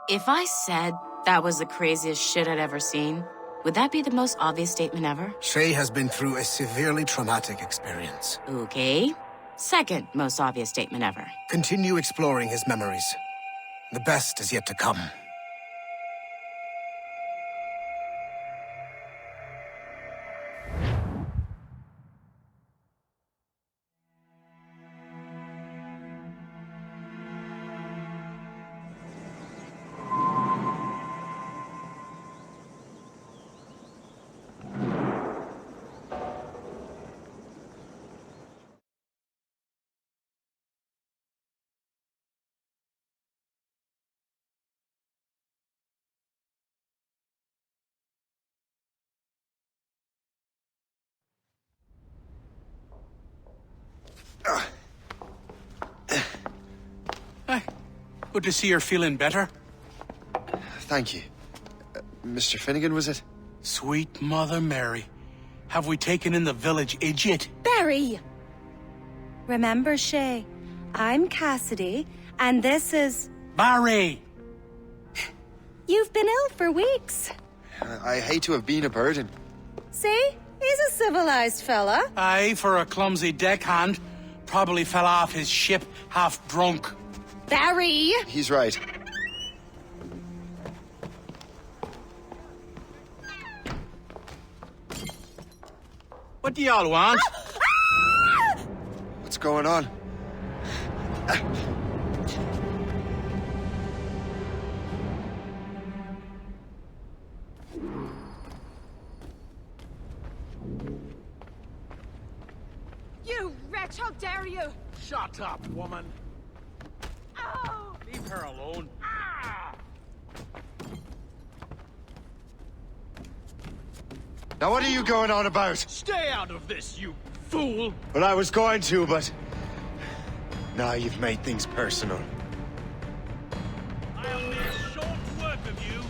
If I said that was the craziest shit I'd ever seen, would that be the most obvious statement ever? Shay has been through a severely traumatic experience. Okay. Second most obvious statement ever. Continue exploring his memories. The best is yet to come. Hi. Good to see you're feeling better. Thank you. Mr. Finnegan, was it? Sweet Mother Mary. Have we taken in the village idiot? Barry! Remember, Shay, I'm Cassidy, and this is... Barry! You've been ill for weeks. I hate to have been a burden. See? He's a civilized fella. Aye, for a clumsy deckhand. Probably fell off his ship half drunk. Barry! He's right. What do y'all want? What's going on? You wretch, how dare you! Shut up, woman. Oh! Leave her alone. Now what are you going on about? Stay out of this, you fool! Well, I was going to, but... Now you've made things personal. I'll make short work of you.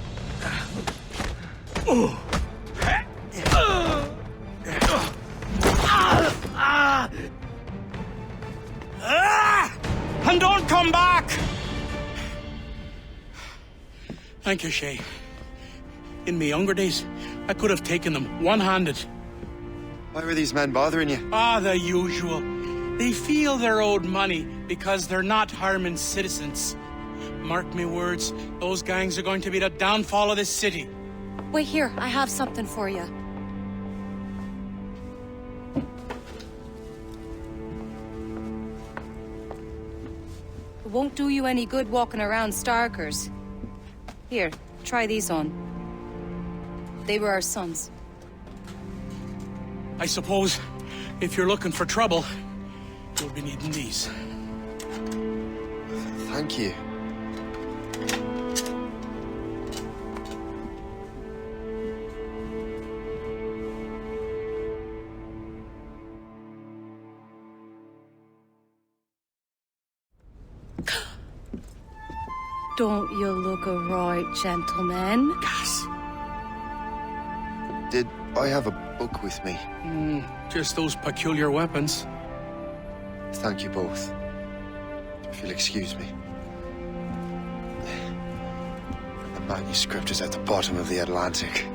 And don't come back! Thank you, Shay. In my younger days, I could have taken them one-handed. Why were these men bothering you? Ah, the usual. They feel they're owed money because they're not harming citizens. Mark me words, those gangs are going to be the downfall of this city. Wait here, I have something for you. It won't do you any good walking around Starkers. Here, try these on. They were our sons. I suppose if you're looking for trouble, you'll be needing these. Thank you. Don't you look a right gentleman? Gas. Did I have a book with me? Just those peculiar weapons. Thank you both. If you'll excuse me. The manuscript is at the bottom of the Atlantic.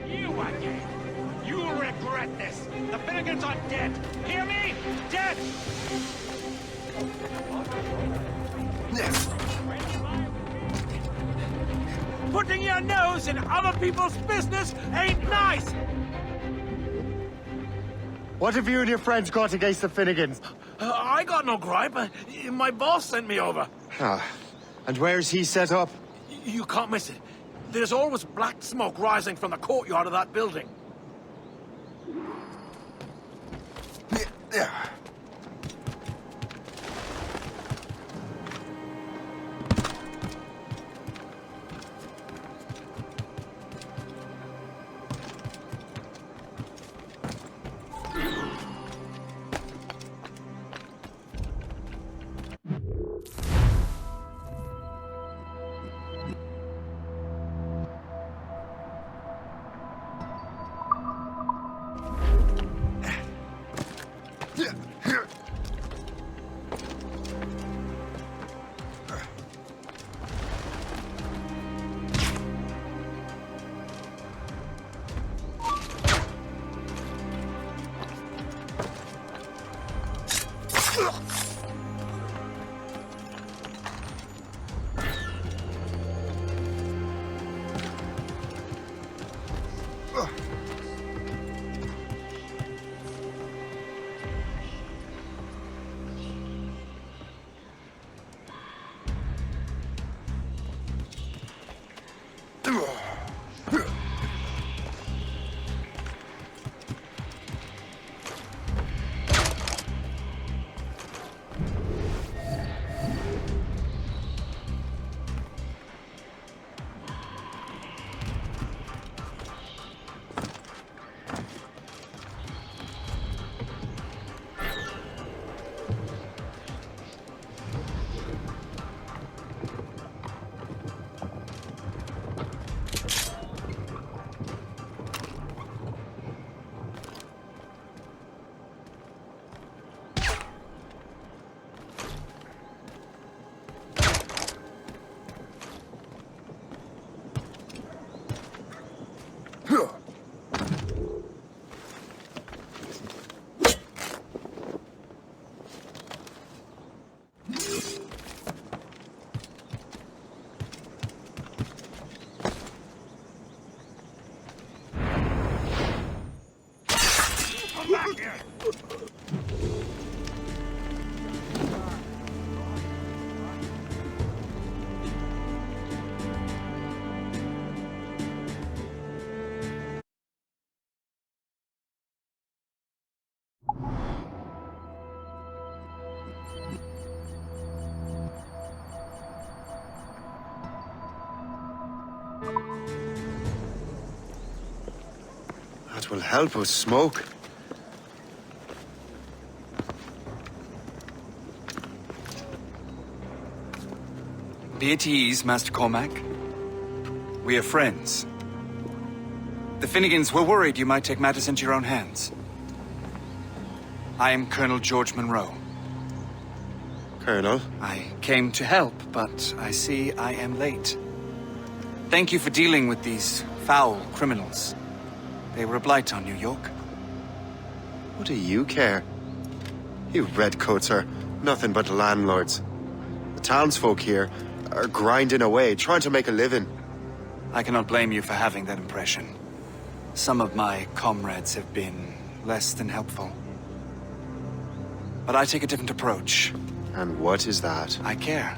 You again! You'll regret this! The Finnegans are dead! Hear me? Dead! Putting your nose in other people's business ain't nice! What have you and your friends got against the Finnegans? I got no gripe. My boss sent me over. Ah, and where's he set up? You can't miss it. There's always black smoke rising from the courtyard of that building. will help us smoke. Be at ease, Master Cormac. We are friends. The Finnegans were worried you might take matters into your own hands. I am Colonel George Monroe. Colonel? I came to help, but I see I am late. Thank you for dealing with these foul criminals. They were a blight on New York. What do you care? You redcoats are nothing but landlords. The townsfolk here are grinding away, trying to make a living. I cannot blame you for having that impression. Some of my comrades have been less than helpful. But I take a different approach. And what is that? I care.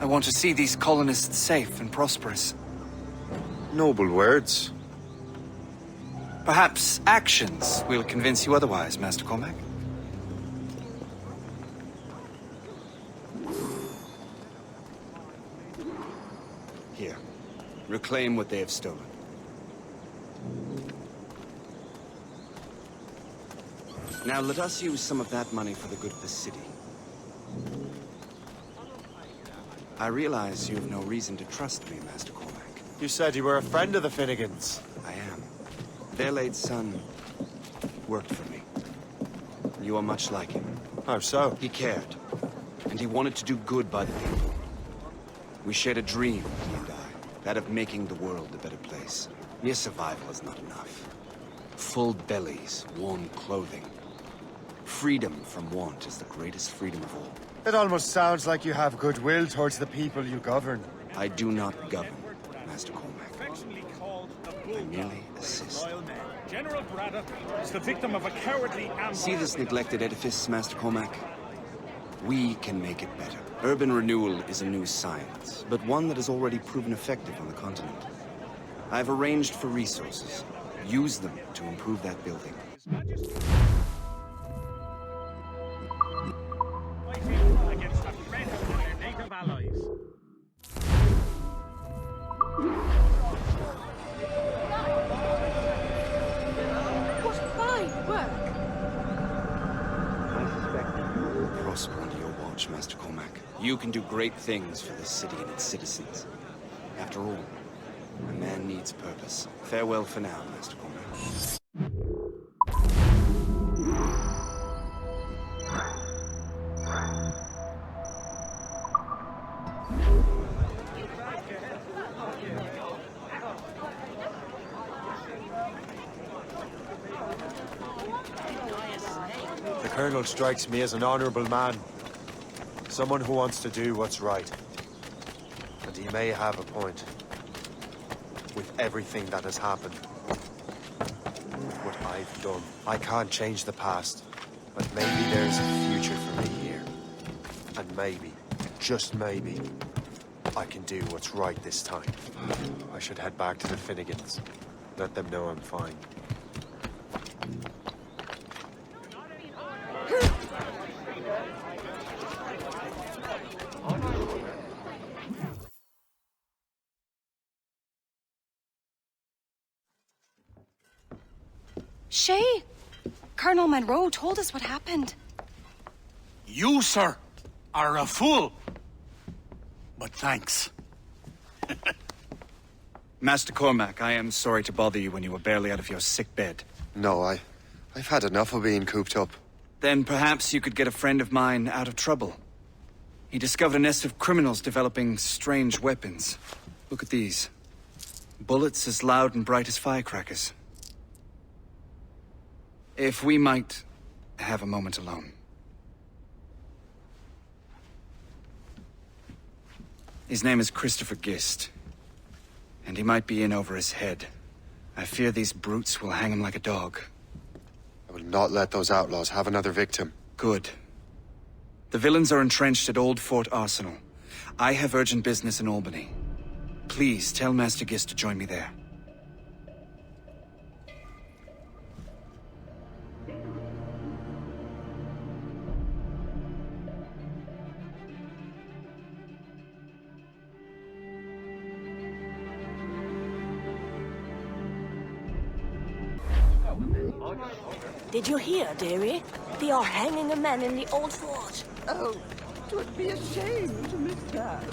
I want to see these colonists safe and prosperous. Noble words. Perhaps actions will convince you otherwise, Master Cormac. Here, reclaim what they have stolen. Now let us use some of that money for the good of the city. I realize you have no reason to trust me, Master Cormac. You said you were a friend of the Finnegans. I am. Their late son worked for me. You are much like him. How so? He cared, and he wanted to do good by the people. We shared a dream, he and I, that of making the world a better place. Mere survival is not enough. Full bellies, warm clothing. Freedom from want is the greatest freedom of all. It almost sounds like you have goodwill towards the people you govern. I do not govern, Master Cormac. I merely assist. General Braddock is the victim of a cowardly ambush. See this neglected edifice, Master Cormac? We can make it better. Urban renewal is a new science, but one that has already proven effective on the continent. I've arranged for resources. Use them to improve that building. Against the French and their native allies. What fine work! I suspect you will prosper under your watch, Master Cormac. You can do great things for this city and its citizens. After all, a man needs purpose. Farewell for now, Master Cormac. The Colonel strikes me as an honorable man. Someone who wants to do what's right. And he may have a point. With everything that has happened. What I've done. I can't change the past. But maybe there's a future for me here. And maybe, just maybe, I can do what's right this time. I should head back to the Finnegans. Let them know I'm fine. Shay, Colonel Monroe told us what happened. You, sir, are a fool. But thanks. Master Cormac, I am sorry to bother you when you were barely out of your sick bed. No, I've had enough of being cooped up. Then perhaps you could get a friend of mine out of trouble. He discovered a nest of criminals developing strange weapons. Look at these. Bullets as loud and bright as firecrackers. If we might have a moment alone. His name is Christopher Gist. And he might be in over his head. I fear these brutes will hang him like a dog. I will not let those outlaws have another victim. Good. The villains are entrenched at Old Fort Arsenal. I have urgent business in Albany. Please tell Master Gist to join me there. Did you hear, dearie? They are hanging a man in the old fort. Oh, 'twould be a shame to miss that.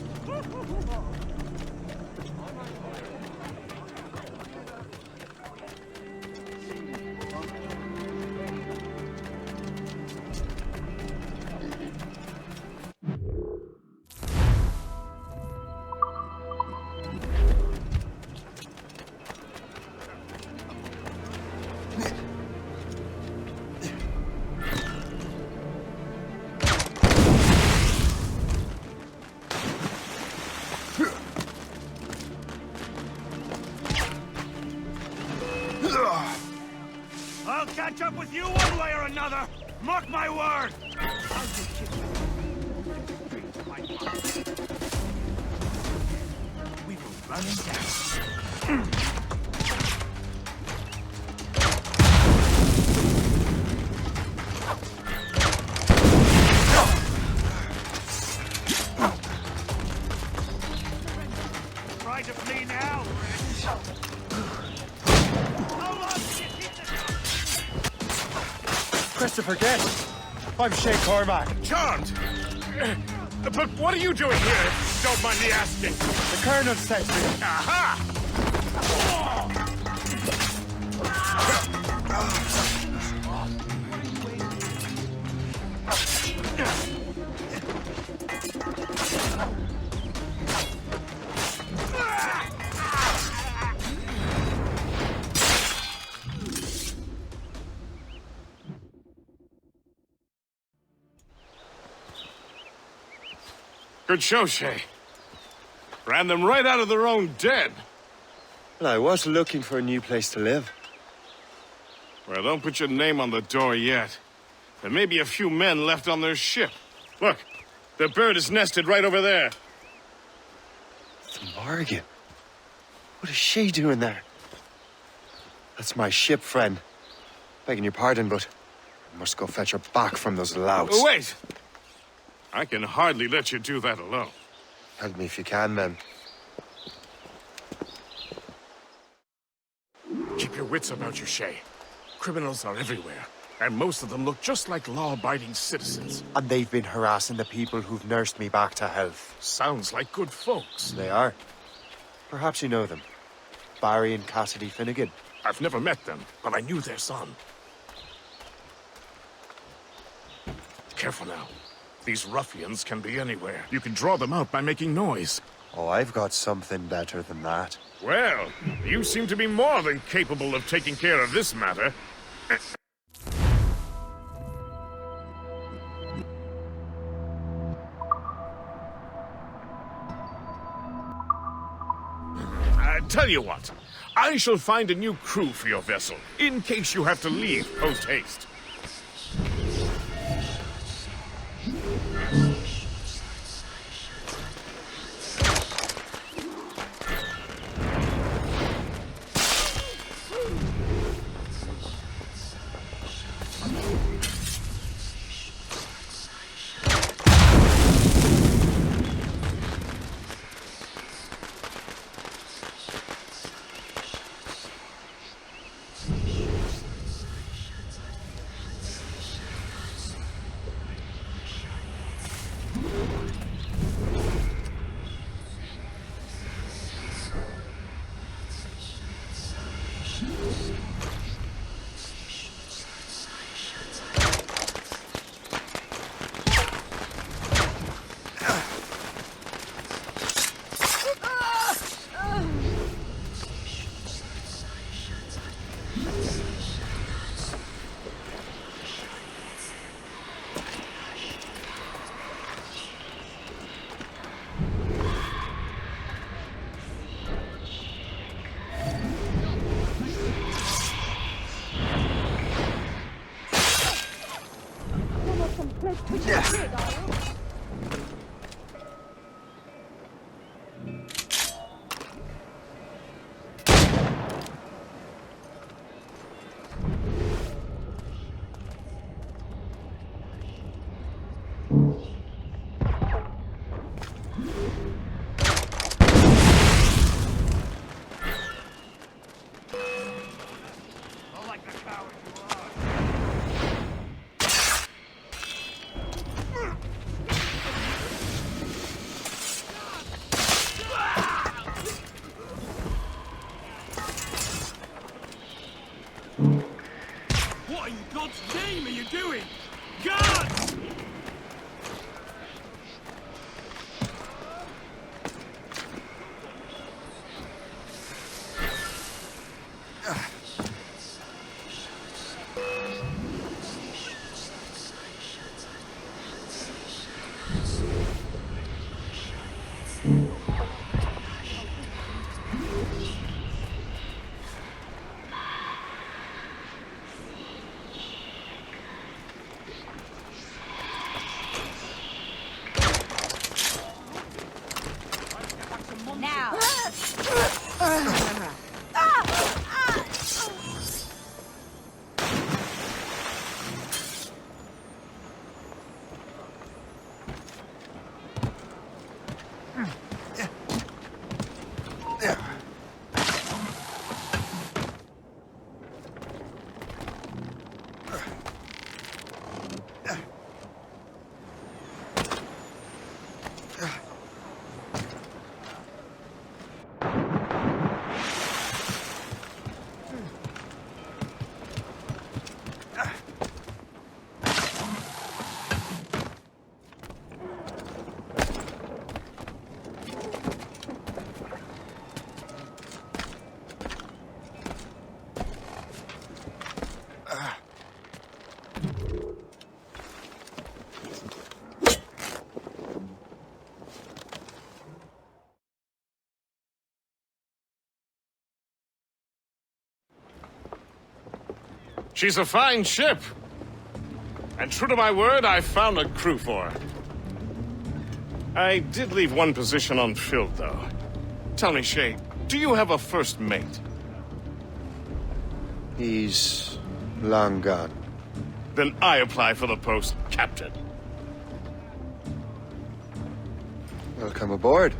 I'll catch up with you one way or another! Mark my word! We will run him down. Try to flee now, Rich. How long can you keep this up? Christopher Guest. I'm Shay Cormac. Charmed! But what are you doing here, if you don't mind me asking? The Colonel sent me. Aha! Good show, Shay. Ran them right out of their own den. Well, I was looking for a new place to live. Well, don't put your name on the door yet. There may be a few men left on their ship. Look, the bird is nested right over there. Morgan. What is she doing there? That's my ship, friend. Begging your pardon, but I must go fetch her back from those louts. Wait! I can hardly let you do that alone. Help me if you can, then. Keep your wits about you, Shay. Criminals are everywhere, and most of them look just like law-abiding citizens. And they've been harassing the people who've nursed me back to health. Sounds like good folks. They are. Perhaps you know them. Barry and Cassidy Finnegan. I've never met them, but I knew their son. Careful now. These ruffians can be anywhere. You can draw them out by making noise. Oh, I've got something better than that. Well, you seem to be more than capable of taking care of this matter. Tell you what, I shall find a new crew for your vessel, in case you have to leave post-haste. Like the coward you are. She's a fine ship. And true to my word, I found a crew for her. I did leave one position unfilled, though. Tell me, Shay, do you have a first mate? He's long gone. Then I apply for the post, Captain. Welcome aboard.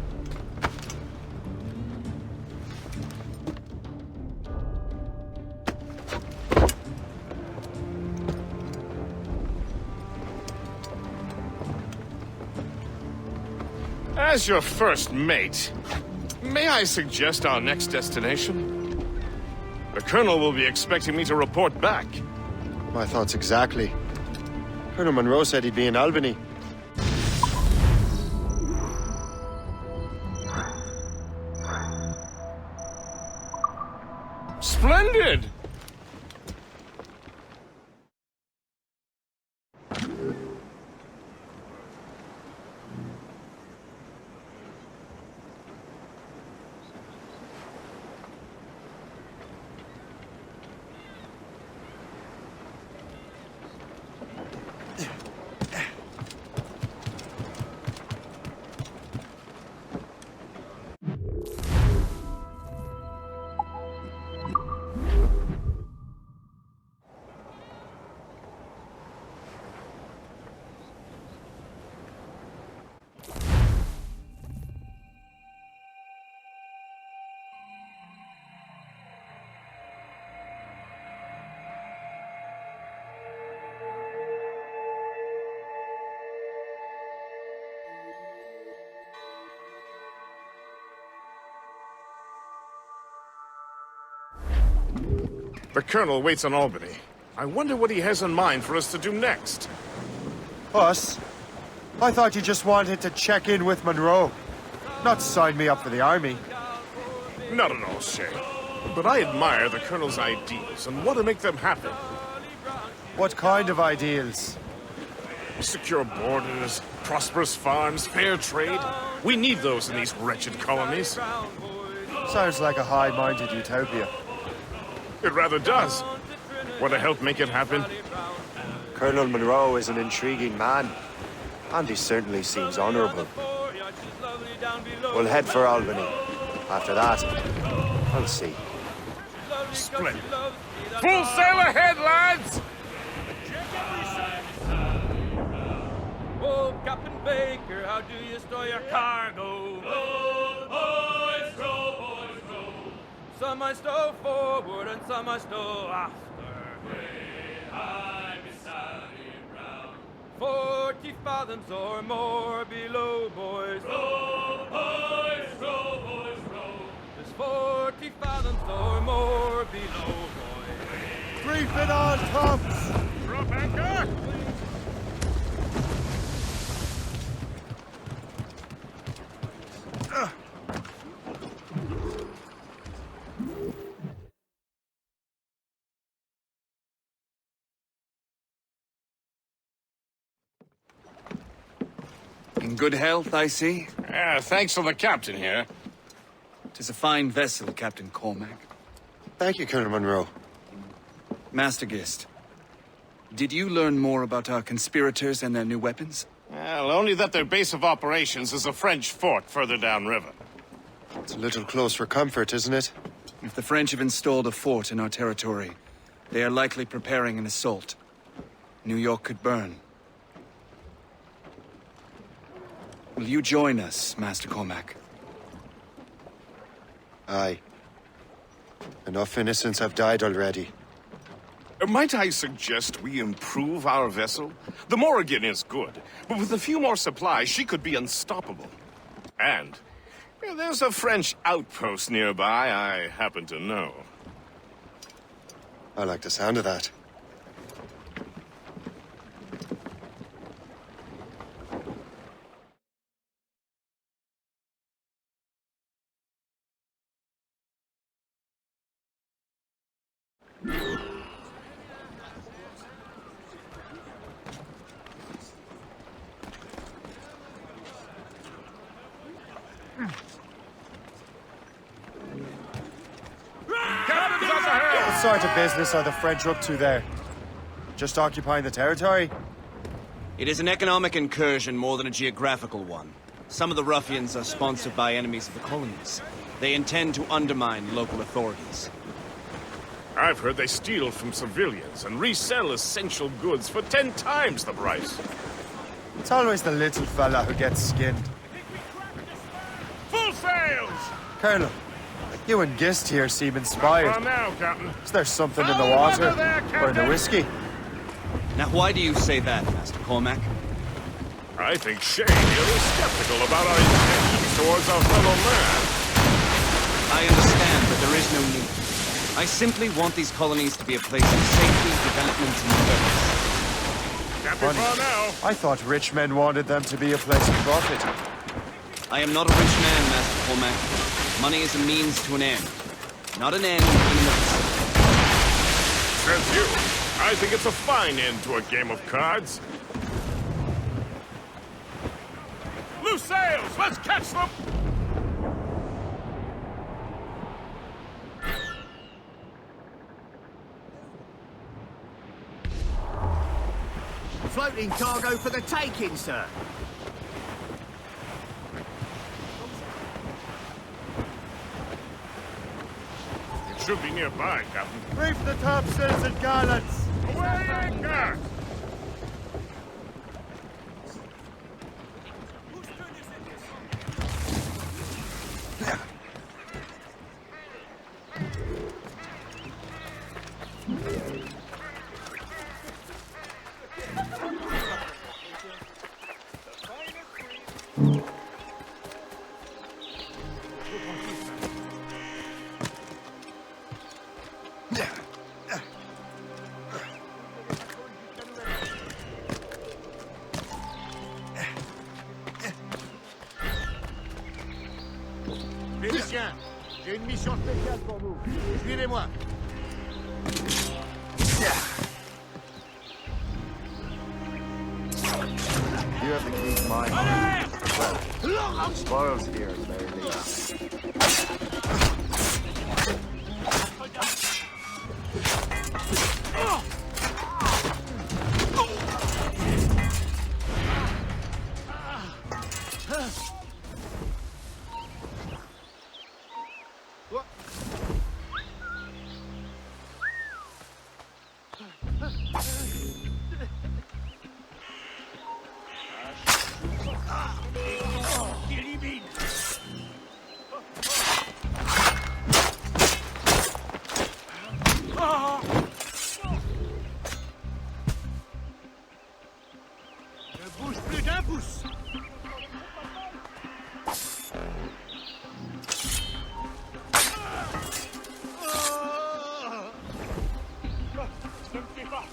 As your first mate, may I suggest our next destination? The Colonel will be expecting me to report back. My thoughts exactly. Colonel Monroe said he'd be in Albany. Splendid! The Colonel waits on Albany. I wonder what he has in mind for us to do next. Us? I thought you just wanted to check in with Monroe. Not sign me up for the army. Not at all, Shay. But I admire the Colonel's ideals and want to make them happen. What kind of ideals? Secure borders, prosperous farms, fair trade. We need those in these wretched colonies. Sounds like a high-minded utopia. It rather does. Want to help make it happen? Colonel Monroe is an intriguing man, and he certainly seems honorable. We'll head for Albany. After that, I'll see. Splendid. Full sail ahead, lads! Oh, Captain Baker, how do you store your cargo? Row, boys, row, boys, row. Some I stow forward and some I stow after. Way high beside him round. 40 fathoms or more below, boys. Row, boys, row, boys, row. There's 40 fathoms or more below, boys. Reef it on, tops! Drop anchor! In good health, I see. Thanks to the captain here. 'Tis a fine vessel, Captain Cormac. Thank you, Colonel Monroe. Master Gist, did you learn more about our conspirators and their new weapons? Well, only that their base of operations is a French fort further downriver. It's a little close for comfort, isn't it? If the French have installed a fort in our territory, they are likely preparing an assault. New York could burn. Will you join us, Master Cormac? Aye. Enough innocents have died already. Might I suggest we improve our vessel? The Morrigan is good, but with a few more supplies, she could be unstoppable. And there's a French outpost nearby I happen to know. I like the sound of that. sort of business are the French up to there? Just occupying the territory? It is an economic incursion more than a geographical one. Some of the ruffians are sponsored by enemies of the colonies. They intend to undermine local authorities. I've heard they steal from civilians and resell essential goods for 10 times the price. It's always the little fella who gets skinned. Full sails! Colonel, you and Gist here seem inspired. On now, Captain. Is there something in the water? Or in the whiskey? Now why do you say that, Master Cormac? I think Shane here is skeptical about our intentions towards our fellow man. I understand, but there is no need. I simply want these colonies to be a place of safety, development, and purpose. Captain Parnell. I thought rich men wanted them to be a place of profit. I am not a rich man, Master Cormac. Money is a means to an end, not an end in and of itself. Says you. I think it's a fine end to a game of cards. Loose sails! Let's catch them! Floating cargo for the taking, sir. It should be nearby, Captain. Reef the topsails and gallants! Away anchor! Félicien, j'ai une mission spéciale pour vous. Suivez-moi. You have the key to my heart. Well, spoils here at the very least. Ne bouge plus d'un pouce. Ne me fais pas!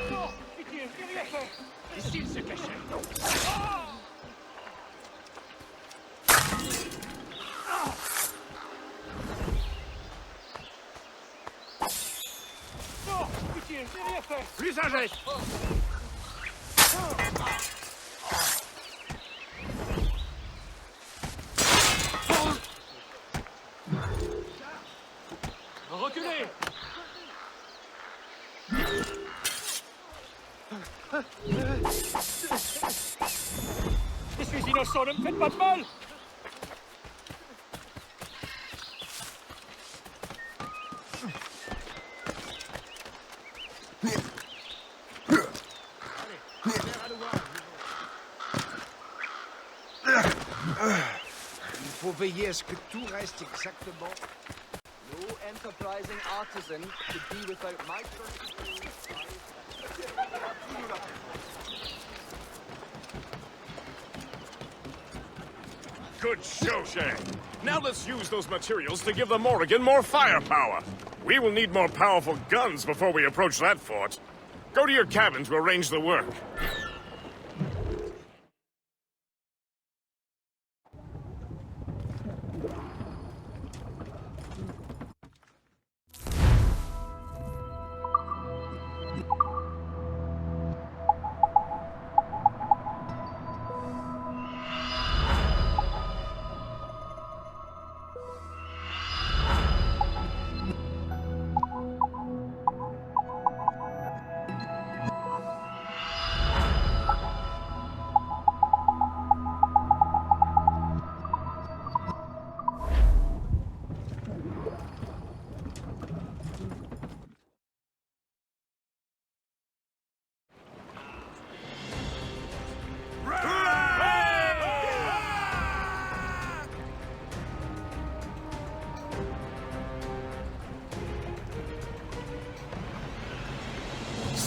Non! Pitié, j'ai rien fait! Ici, il se cachait. Non! Pitié, j'ai rien fait! Plus un geste. Reculez! Je suis innocent, ne me faites pas de mal! Il faut veiller à ce que tout reste exactement. No enterprising artisan could be without my Good show, Shane. Now let's use those materials to give the Morrigan more firepower. We will need more powerful guns before we approach that fort. Go to your cabin to arrange the work.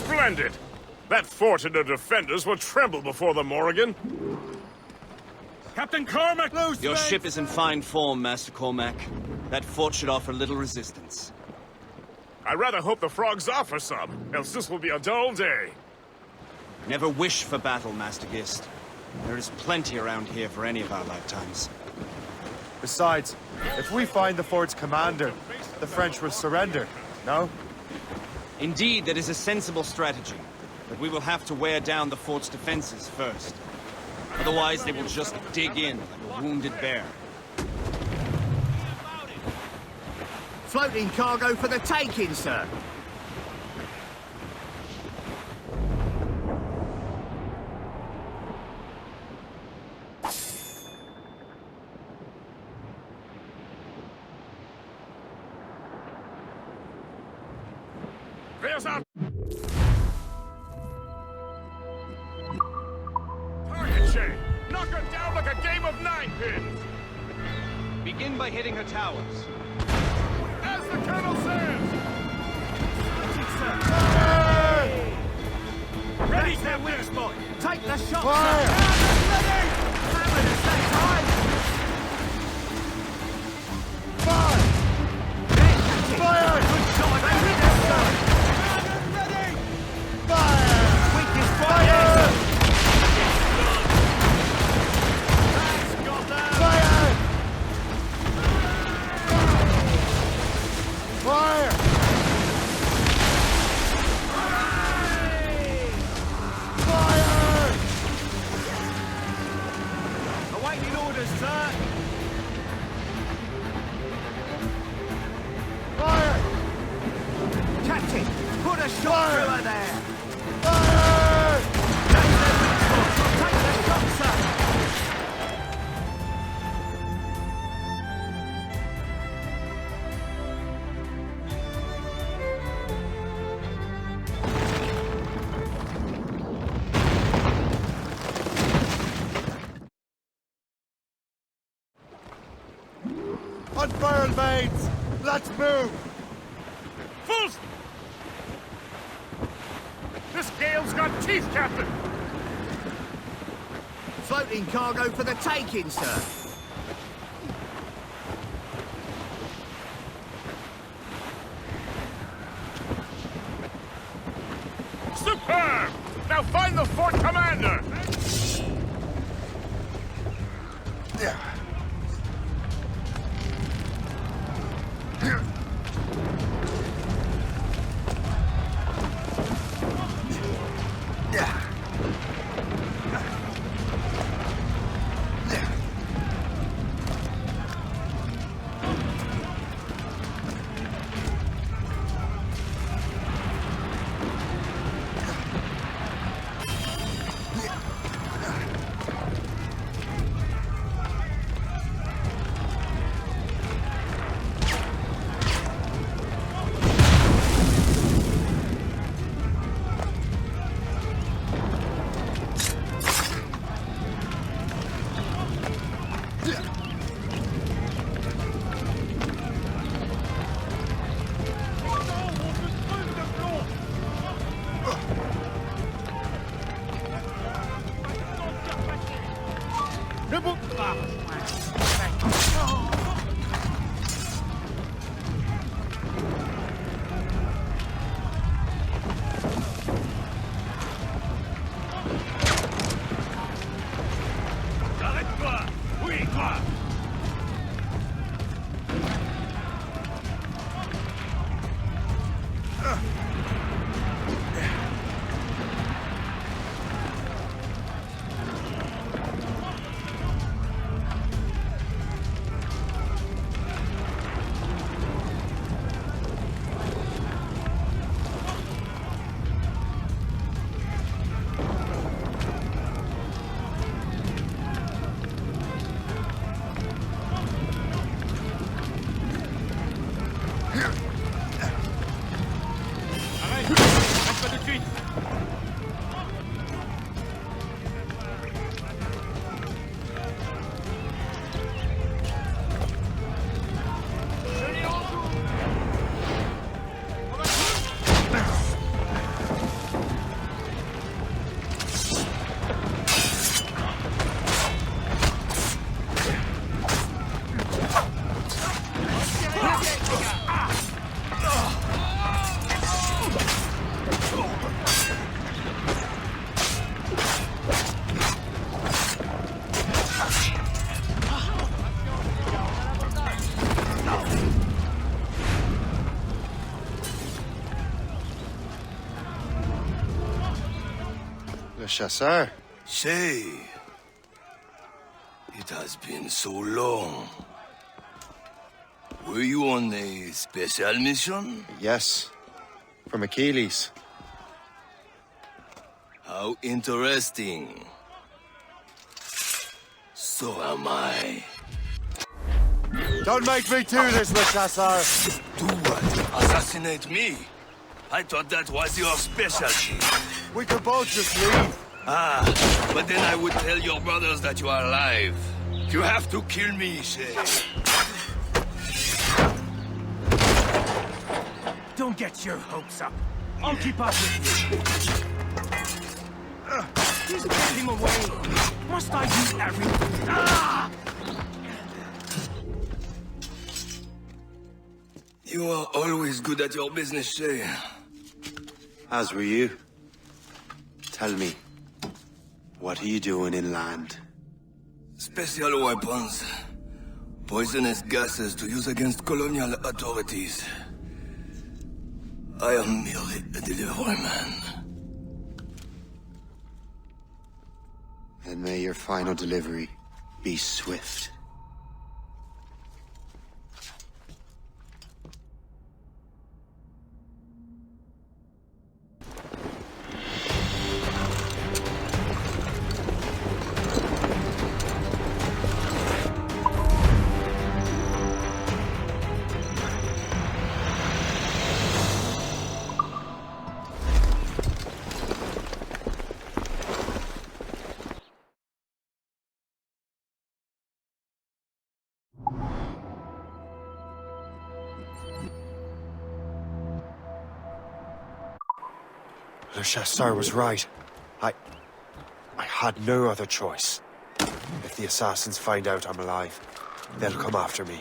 Splendid! That fort and the defenders will tremble before the Morrigan. Captain Cormac! Your ship is in fine form, Master Cormac. That fort should offer little resistance. I rather hope the frogs offer some, else this will be a dull day. Never wish for battle, Master Gist. There is plenty around here for any of our lifetimes. Besides, if we find the fort's commander, the French will surrender, no? Indeed, that is a sensible strategy. But we will have to wear down the fort's defenses first. Otherwise, they will just dig in like a wounded bear. Floating cargo for the taking, sir. There's our target chain. Knock her down like a game of 9-pins. Begin by hitting her towers. As the colonel says. Ready, their weak spot. Take the shot, sir. Ready! Hammered us that time. Fire! Fire! Good shot. They hit us, sir. Ready! Fire! Weakest fire! That's got them. Fire! Fire! Fire! Awaiting orders, sir. Fire! Captain, put a shot through her there. Fire! That's their weak spot. Take the shot, sir. Unfurl, mates! Let's move! Fools! This gale's got teeth, Captain! Floating cargo for the taking, sir. Superb! Now find the fort commander! Le chasseur. Say, it has been so long. Were you on a special mission? Yes. From Achilles. How interesting. So am I. Don't make me do this, Le chasseur. Do what? Assassinate me? I thought that was your specialty. We could both just leave. Ah, but then I would tell your brothers that you are alive. You have to kill me, Shay. Don't get your hopes up. I'll keep up with you. Just get him away. Must I use everything? Ah! You are always good at your business, Shay. As were you. Tell me, what are you doing inland? Special weapons. Poisonous gases to use against colonial authorities. I am merely a delivery man. And may your final delivery be swift. Le chasseur was right. I had no other choice. If the assassins find out I'm alive, they'll come after me.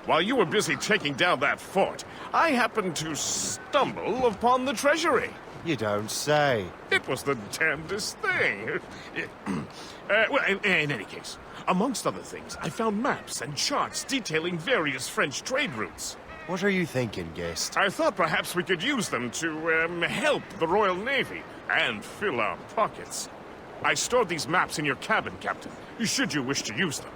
While you were busy taking down that fort, I happened to stumble upon the treasury. You don't say. It was the damnedest thing. Well, in any case, amongst other things, I found maps and charts detailing various French trade routes. What are you thinking, guest? I thought perhaps we could use them to help the Royal Navy and fill our pockets. I stored these maps in your cabin, Captain, should you wish to use them.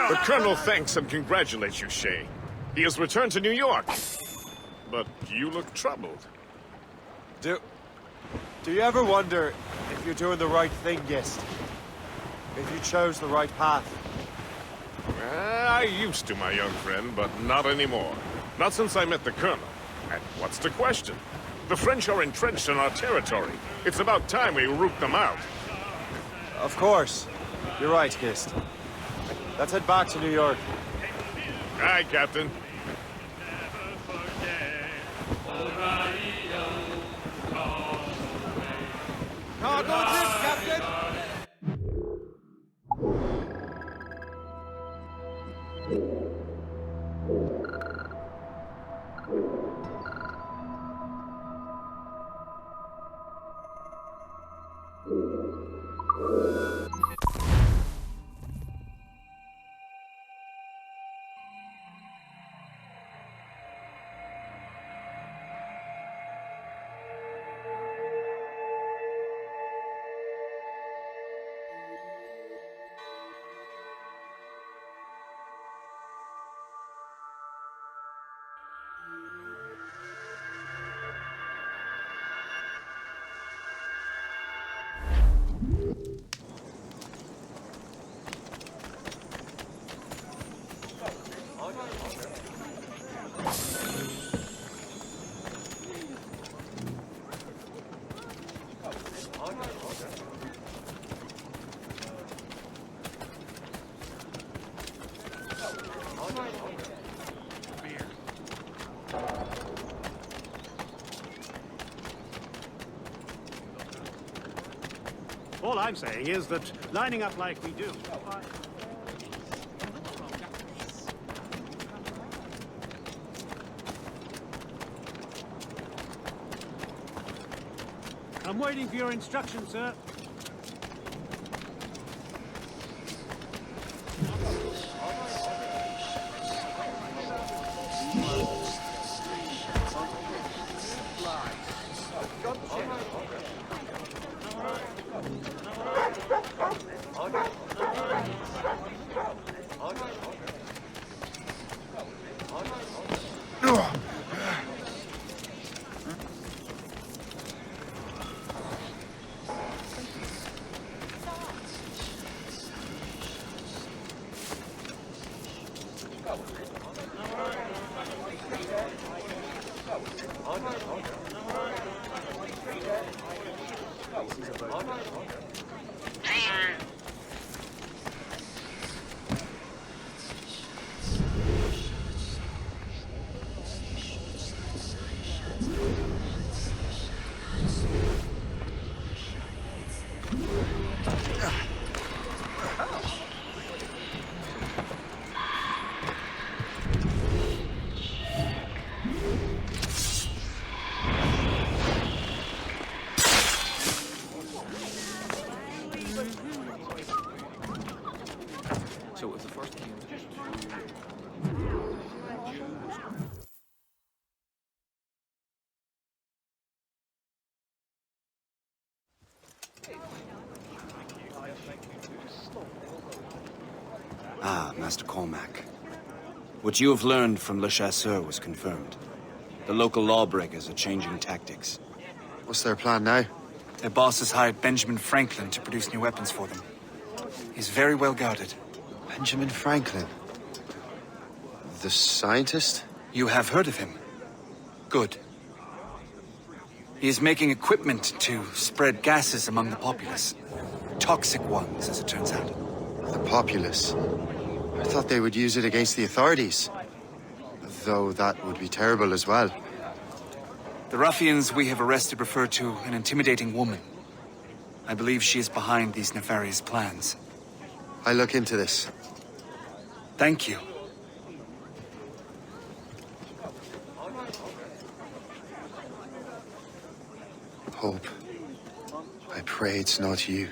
The Colonel thanks and congratulates you, Shay. He has returned to New York. But you look troubled. Do you ever wonder if you're doing the right thing, guest? If you chose the right path? I used to, my young friend, but not anymore. Not since I met the Colonel. And what's the question? The French are entrenched in our territory. It's about time we root them out. Of course. You're right, Gist. Let's head back to New York. Aye, Captain. Cargo ship, Captain! All I'm saying is that lining up like we do... I'm waiting for your instructions, sir. So if the first king... Ah, Master Cormac. What you have learned from Le Chasseur was confirmed. The local lawbreakers are changing tactics. What's their plan now? Their boss has hired Benjamin Franklin to produce new weapons for them. He's very well guarded. Benjamin Franklin? The scientist? You have heard of him? Good. He is making equipment to spread gases among the populace. Toxic ones, as it turns out. The populace? I thought they would use it against the authorities. Though that would be terrible as well. The ruffians we have arrested refer to an intimidating woman. I believe she is behind these nefarious plans. I'll look into this. Thank you. Hope. I pray it's not you.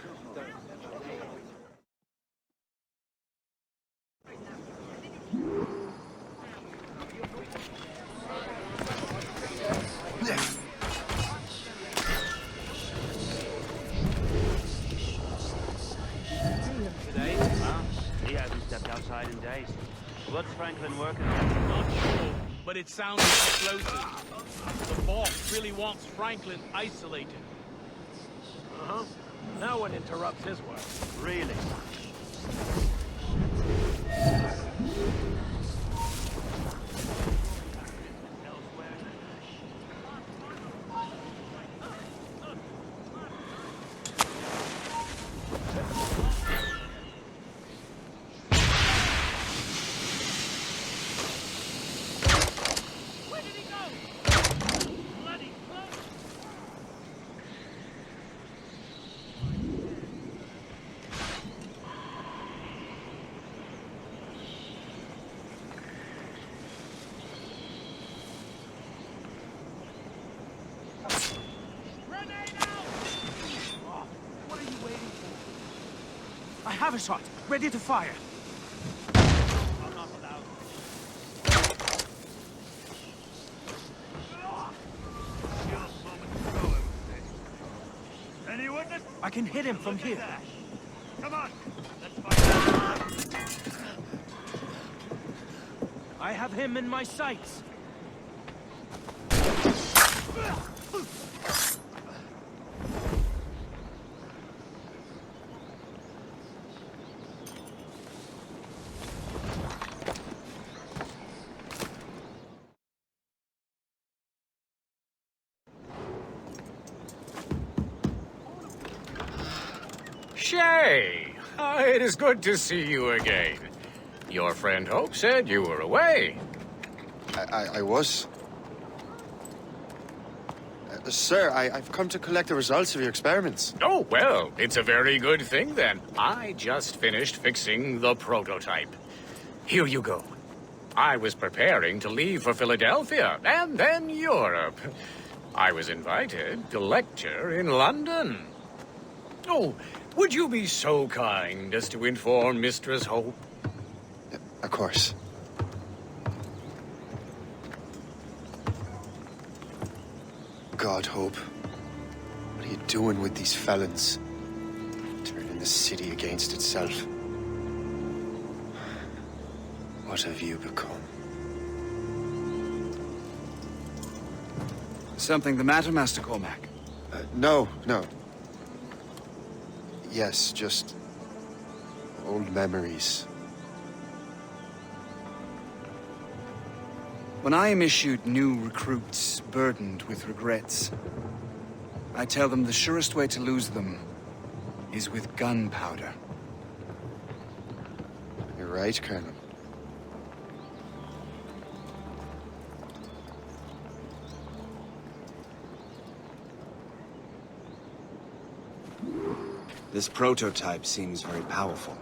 Today? Huh? He hasn't stepped outside in days. What's Franklin working on? Not sure, but it sounds explosive. The boss really wants Franklin isolated. Uh-huh. No one interrupts his work. Really? have a shot. Ready to fire. Any witness? I can hit him from here. Come on, let's fight. I have him in my sights. Shay! It is good to see you again. Your friend Hope said you were away. I was. Sir, I've come to collect the results of your experiments. Oh, well, it's a very good thing then. I just finished fixing the prototype. Here you go. I was preparing to leave for Philadelphia and then Europe. I was invited to lecture in London. Oh, would you be so kind as to inform Mistress Hope? Of course. God, Hope. What are you doing with these felons? Turning the city against itself. What have you become? Something the matter, Master Cormac? No. Yes, just old memories. When I am issued new recruits burdened with regrets, I tell them the surest way to lose them is with gunpowder. You're right, Colonel. This prototype seems very powerful.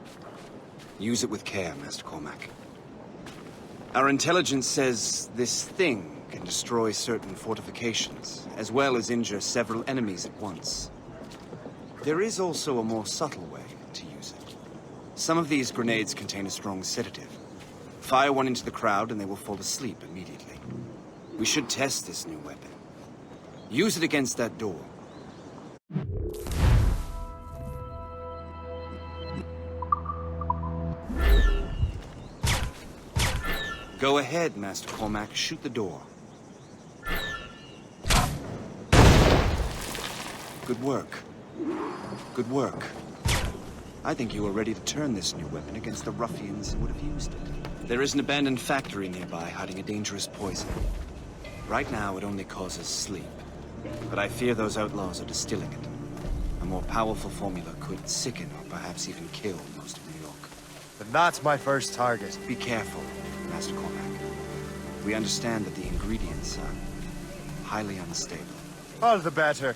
Use it with care, Master Cormac. Our intelligence says this thing can destroy certain fortifications, as well as injure several enemies at once. There is also a more subtle way to use it. Some of these grenades contain a strong sedative. Fire one into the crowd and they will fall asleep immediately. We should test this new weapon. Use it against that door. Go ahead, Master Cormac. Shoot the door. Good work. Good work. I think you are ready to turn this new weapon against the ruffians who would have used it. There is an abandoned factory nearby hiding a dangerous poison. Right now, it only causes sleep. But I fear those outlaws are distilling it. A more powerful formula could sicken or perhaps even kill most of New York. Then that's my first target. Be careful, Master Cormac. We understand that the ingredients are highly unstable. All the better.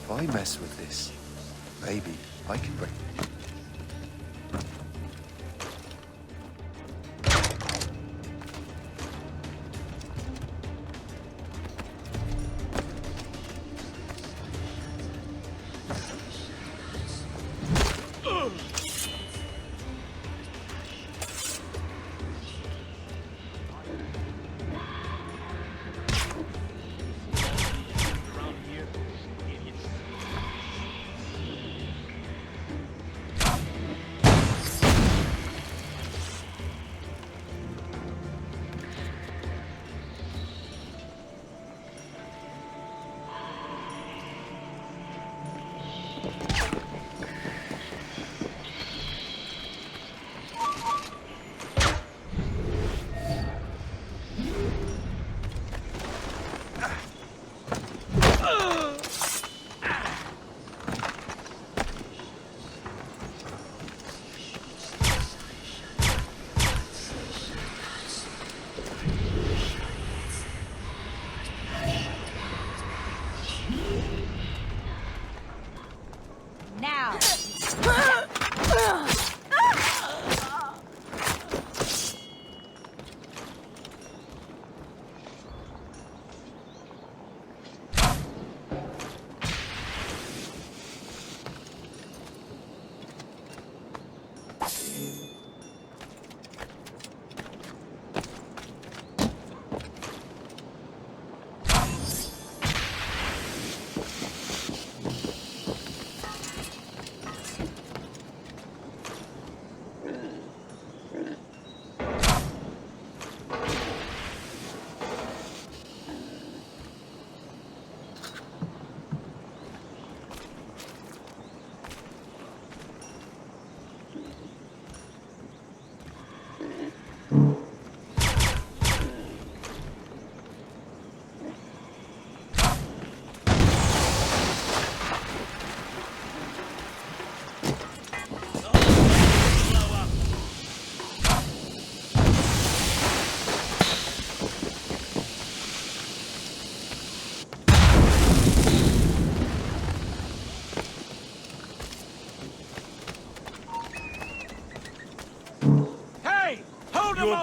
If I mess with this, maybe I can break.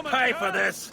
pay for this!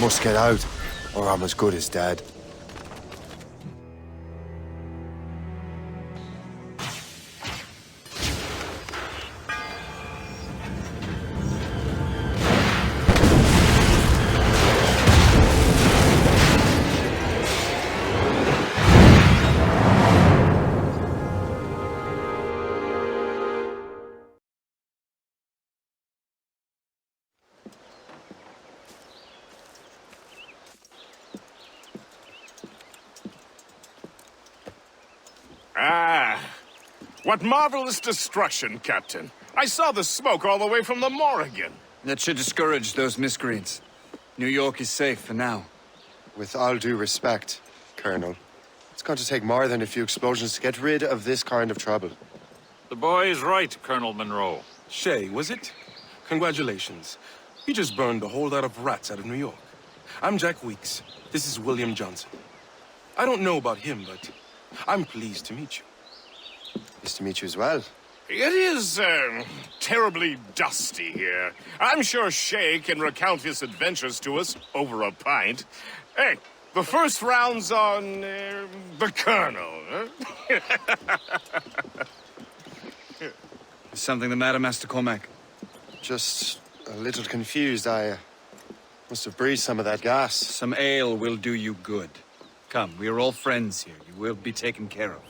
Must get out, or I'm as good as dead. Ah, what marvelous destruction, Captain. I saw the smoke all the way from the Morrigan. That should discourage those miscreants. New York is safe for now. With all due respect, Colonel, it's going to take more than a few explosions to get rid of this kind of trouble. The boy is right, Colonel Monroe. Shay, was it? Congratulations. You just burned a whole lot of rats out of New York. I'm Jack Weeks. This is William Johnson. I don't know about him, but I'm pleased to meet you. Nice to meet you as well. It is, terribly dusty here. I'm sure Shay can recount his adventures to us over a pint. Hey, the first round's on, the Colonel, huh? Is something the matter, Master Cormac? Just a little confused. I must have breathed some of that gas. Some ale will do you good. Come, we are all friends here. You will be taken care of.